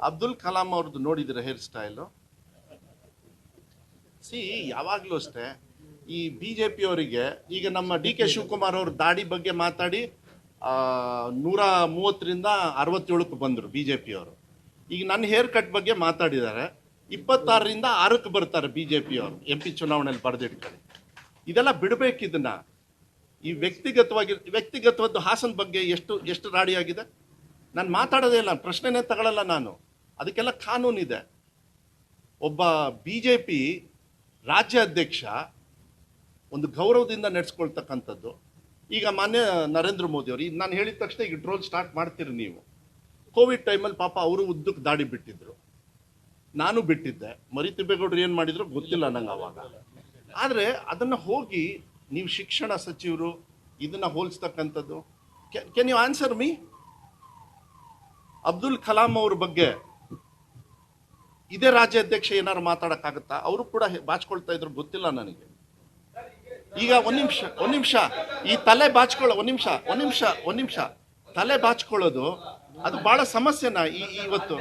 ಅಬ್ದುಲ್ ಕಲಾಂ ಅವ್ರದ್ದು ನೋಡಿದ್ರೆ hair style ಯಾವಾಗಲೂ ಅಷ್ಟೇ ಈ BJP ಅವರಿಗೆ ಈಗ ನಮ್ಮ DK ಶಿವಕುಮಾರ್ ಅವ್ರ ದಾಡಿ ಬಗ್ಗೆ ಮಾತಾಡಿ 130ರಿಂದ 67ಕ್ಕೆ ಬಂದರು BJP ಅವರು. ಈಗ ನನ್ನ ಹೇರ್ ಕಟ್ ಬಗ್ಗೆ ಮಾತಾಡಿದ್ದಾರೆ, 26ರಿಂದ 6ಕ್ಕೆ ಬರ್ತಾರೆ BJP ಅವರು MP ಚುನಾವಣೆಯಲ್ಲಿ ಬರೆದಿಟ್ತಾರೆ. ಇದೆಲ್ಲ ಬಿಡಬೇಕಿದನ್ನ. ಈ ವ್ಯಕ್ತಿಗತವಾದ ಹಾಸನ್ ಬಗ್ಗೆ ಎಷ್ಟು ರಾಡಿಯಾಗಿದೆ. ನಾನು ಮಾತಾಡೋದೇ ಇಲ್ಲ, ಪ್ರಶ್ನೆನೇ ತಗೊಳ್ಳಲ್ಲ ನಾನು. ಅದಕ್ಕೆಲ್ಲ ಕಾನೂನಿದೆ. ಒಬ್ಬ BJP ರಾಜ್ಯ ಅಧ್ಯಕ್ಷ ಒಂದು ಗೌರವದಿಂದ ನಡೆಸ್ಕೊಳ್ತಕ್ಕಂಥದ್ದು. ಈಗ ಮಾನ್ಯ ನರೇಂದ್ರ ಮೋದಿ ಅವರು ಈಗ ನಾನು ಹೇಳಿದ ತಕ್ಷಣ ಈಗ ಟ್ರೋಲ್ ಸ್ಟಾರ್ಟ್ ಮಾಡ್ತೀರಿ ನೀವು. ಕೋವಿಡ್ ಟೈಮಲ್ಲಿ ಪಾಪ ಅವರು ಉದ್ದಕ್ಕೆ ದಾಡಿ ಬಿಟ್ಟಿದ್ರು, ನಾನು ಬಿಟ್ಟಿದ್ದೆ. ಮರಿತಿಬ್ಬೇಗೌಡರು ಏನು ಮಾಡಿದ್ರು ಗೊತ್ತಿಲ್ಲ ನಂಗೆ ಅವಾಗ. ಆದರೆ ಅದನ್ನು ಹೋಗಿ ನೀವು ಶಿಕ್ಷಣ ಸಚಿವರು ಇದನ್ನು ಹೋಲಿಸ್ತಕ್ಕಂಥದ್ದು. Can you answer me? Abdul Kalam ಅವ್ರ ಬಗ್ಗೆ ಇದೇ ರಾಜ್ಯಾಧ್ಯಕ್ಷ ಏನಾರು ಮಾತಾಡೋಕ್ಕಾಗತ್ತಾ? ಅವರು ಕೂಡ ಬಾಚ್ಕೊಳ್ತಾ ಇದ್ರು, ಗೊತ್ತಿಲ್ಲ ನನಗೆ. ಈಗ ಒಂದ್ ನಿಮಿಷ ಈ ತಲೆ ಬಾಚ್ಕೊಳ್ಳೋ ಒಂದ್ ನಿಮಿಷ ತಲೆ ಬಾಚ್ಕೊಳ್ಳೋದು ಅದು ಬಹಳ ಸಮಸ್ಯೆನ ಇವತ್ತು.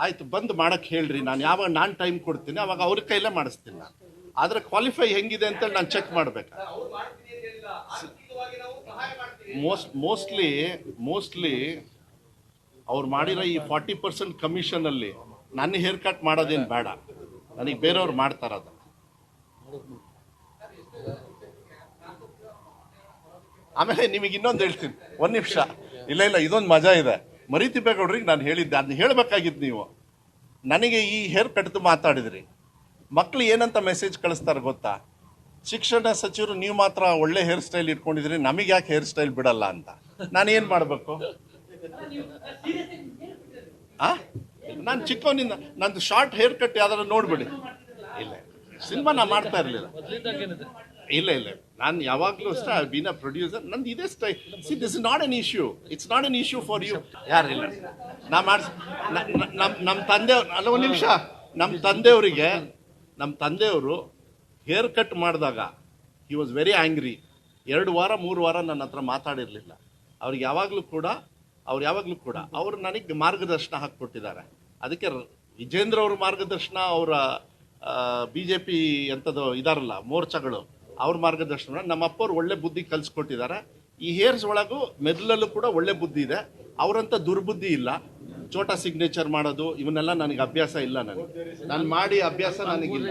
ಆಯ್ತು, ಬಂದ್ ಮಾಡಕ್ ಹೇಳ್ರಿ, ನಾನು ಟೈಮ್ ಕೊಡ್ತೀನಿ, ಅವಾಗ ಅವ್ರ ಕೈಲೇ ಮಾಡಿಸ್ತೀನಿ. ಆದ್ರೆ ಕ್ವಾಲಿಫೈ ಹೆಂಗಿದೆ ಅಂತ ನಾನು ಚೆಕ್ ಮಾಡ್ಬೇಕು. ಮೋಸ್ಟ್ಲಿ ಅವ್ರು ಮಾಡಿರೋ ಈ 40% ಕಮಿಷನ್ ಅಲ್ಲಿ ನನ್ನ ಹೇರ್ ಕಟ್ ಮಾಡೋದೇನು ಬೇಡ, ನನಗೆ ಬೇರೆಯವ್ರು ಮಾಡ್ತಾರದ. ಆಮೇಲೆ ನಿಮಗೆ ಇನ್ನೊಂದು ಹೇಳ್ತೀನಿ, ಒಂದ್ ನಿಮಿಷ. ಇಲ್ಲ ಇದೊಂದು ಮಜಾ ಇದೆ. ಮರಿತಿಬ್ಬೇಗೌಡ್ರಿಗೆ ನಾನು ಹೇಳಿದ್ದೆ, ಅದನ್ನ ಹೇಳ್ಬೇಕಾಗಿತ್ತು ನೀವು. ನನಗೆ ಈ ಹೇರ್ ಕಟ್ದು ಮಾತಾಡಿದ್ರಿ, ಮಕ್ಳು ಏನಂತ ಮೆಸೇಜ್ ಕಳಿಸ್ತಾರೆ ಗೊತ್ತಾ? ಶಿಕ್ಷಣ ಸಚಿವರು ನೀವು ಮಾತ್ರ ಒಳ್ಳೆ ಹೇರ್ ಸ್ಟೈಲ್ ಇಟ್ಕೊಂಡಿದ್ರಿ, ನಮಗೆ ಯಾಕೆ ಹೇರ್ ಸ್ಟೈಲ್ ಬಿಡಲ್ಲ ಅಂತ. ನಾನು ಏನು ಮಾಡಬೇಕು? ನಾನು ಚಿಕ್ಕವನಿಂದ ನಂದು ಶಾರ್ಟ್ ಹೇರ್ ಕಟ್ ಯಾವ್ದಾದ್ರು ನೋಡ್ಬಿಡಿ. ಇಲ್ಲ, ಸಿನಿಮಾ ನಾ ಮಾಡ್ತಾ ಇರಲಿಲ್ಲ. ಇಲ್ಲ ನಾನು ಯಾವಾಗಲೂ ಅಷ್ಟೇ ಬೀನ್ ಅ ಪ್ರೊಡ್ಯೂಸರ್. ನಂದು ಇದೇ style. This is not an issue. It's not an issue for you. ಯಾರಿಲ್ಲ, ನಾ ನಮ್ಮ ತಂದೆ ಅಲ್ಲ, ಒಂದು ನಿಮಿಷ. ನಮ್ಮ ತಂದೆಯವರು ಹೇರ್ ಕಟ್ ಮಾಡಿದಾಗ ಹಿ ವಾಸ್ ವೆರಿ ಆ್ಯಂಗ್ರಿ. 2 ವಾರ 3 ವಾರ ನನ್ನ ಹತ್ರ ಮಾತಾಡಿರಲಿಲ್ಲ. ಅವ್ರಿಗೆ ಯಾವಾಗಲೂ ಕೂಡ ಅವರು ನನಗೆ ಮಾರ್ಗದರ್ಶನ ಹಾಕಿಕೊಟ್ಟಿದ್ದಾರೆ. ಅದಕ್ಕೆ ವಿಜೇಂದ್ರ ಅವ್ರ ಮಾರ್ಗದರ್ಶನ, ಅವರ BJP ಎಂಥದ್ದು ಇದಾರಲ್ಲ ಮೋರ್ಚಾಗಳು, ಅವ್ರ ಮಾರ್ಗದರ್ಶನ, ನಮ್ಮ ಅಪ್ಪವ್ರು ಒಳ್ಳೆ ಬುದ್ಧಿ ಕಲಿಸ್ಕೊಟ್ಟಿದ್ದಾರೆ. ಈ ಹೇರ್ಸ್ ಒಳಗೂ ಮೆದುಳಲ್ಲೂ ಕೂಡ ಒಳ್ಳೆ ಬುದ್ಧಿ ಇದೆ. ಅವರಂತ ದುರ್ಬುದ್ಧಿ ಇಲ್ಲ. ಚೋಟಾ ಸಿಗ್ನೇಚರ್ ಮಾಡೋದು ಇವನ್ನೆಲ್ಲ ನನಗೆ ಅಭ್ಯಾಸ ಇಲ್ಲ. ನಾನು ಮಾಡಿ ಅಭ್ಯಾಸ ನನಗಿಲ್ಲ.